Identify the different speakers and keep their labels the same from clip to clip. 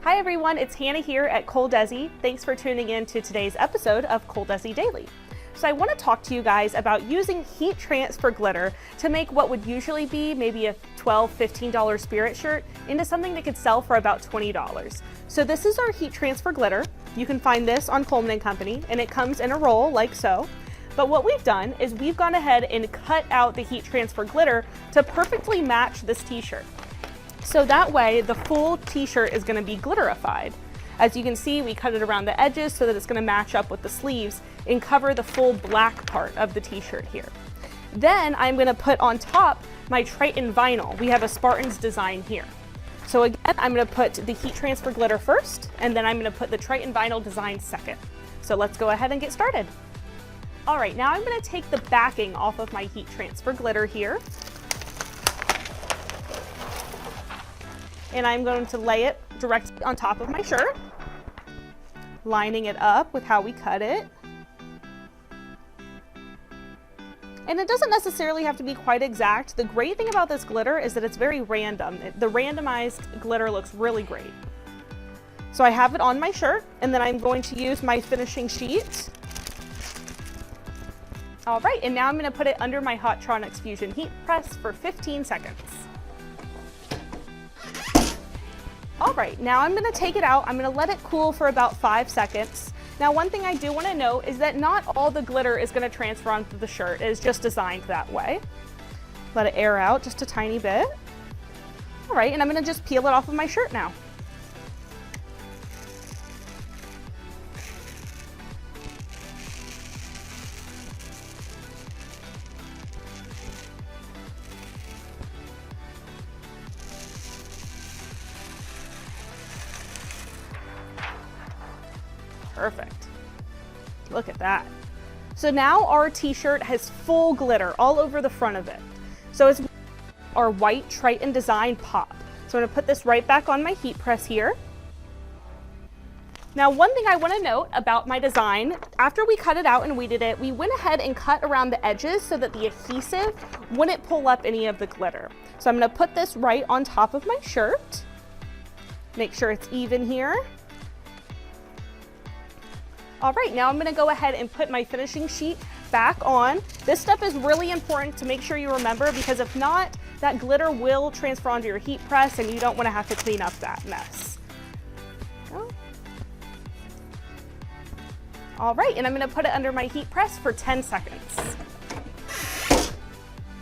Speaker 1: Hi everyone, it's Hannah here at ColDesi. Thanks for tuning in to today's episode of ColDesi Daily. So I want to talk to you guys about using heat transfer glitter to make what would usually be maybe a $12, $15 spirit shirt into something that could sell for about $20. So this is our heat transfer glitter. You can find this on Coleman & Company, and it comes in a roll like so. But what we've done is we've gone ahead and cut out the heat transfer glitter to perfectly match this t-shirt. So that way the full t-shirt is going to be glitterified. As you can see, we cut it around the edges so that it's going to match up with the sleeves and cover the full black part of the t-shirt here. Then I'm going to put on top my Triton vinyl. We have a Spartan's design here. So again, I'm going to put the heat transfer glitter first, and then I'm going to put the Triton vinyl design second. So let's go ahead and get started. All right, now I'm going to take the backing off of my heat transfer glitter here. And I'm going to lay it directly on top of my shirt, lining it up with how we cut it. And it doesn't necessarily have to be quite exact. The great thing about this glitter is that it's very random. The randomized glitter looks really great. So I have it on my shirt, and then I'm going to use my finishing sheet. All right, and now I'm going to put it under my Hotronix Fusion heat press for 15 seconds. All right, now I'm going to take it out. I'm going to let it cool for about 5 seconds. Now, one thing I do want to note is that not all the glitter is going to transfer onto the shirt. It is just designed that way. Let it air out just a tiny bit. All right, and I'm going to just peel it off of my shirt now. Perfect. Look at that. So now our t-shirt has full glitter all over the front of it. So it's our white Triton design pop. So I'm going to put this right back on my heat press here. Now, one thing I want to note about my design, after we cut it out and weeded it, we went ahead and cut around the edges so that the adhesive wouldn't pull up any of the glitter. So I'm going to put this right on top of my shirt. Make sure it's even here. All right, now I'm going to go ahead and put my finishing sheet back on. This step is really important to make sure you remember, because if not, that glitter will transfer onto your heat press and you don't want to have to clean up that mess. All right, and I'm going to put it under my heat press for 10 seconds.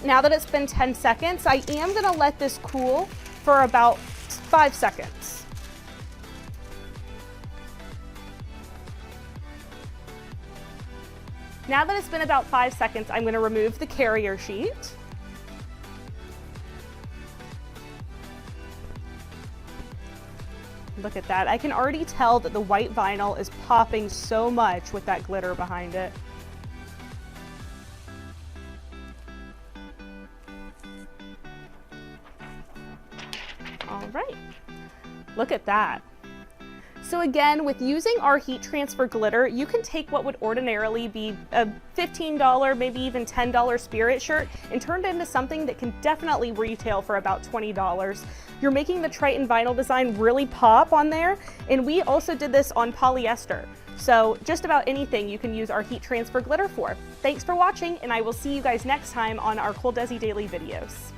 Speaker 1: Now that it's been 10 seconds, I am going to let this cool for about 5 seconds. Now that it's been about 5 seconds, I'm going to remove the carrier sheet. Look at that. I can already tell that the white vinyl is popping so much with that glitter behind it. All right. Look at that. So again, with using our heat transfer glitter, you can take what would ordinarily be a $15, maybe even $10 spirit shirt and turn it into something that can definitely retail for about $20. You're making the Triton vinyl design really pop on there, and we also did this on polyester. So just about anything you can use our heat transfer glitter for. Thanks for watching, and I will see you guys next time on our ColDesi Daily videos.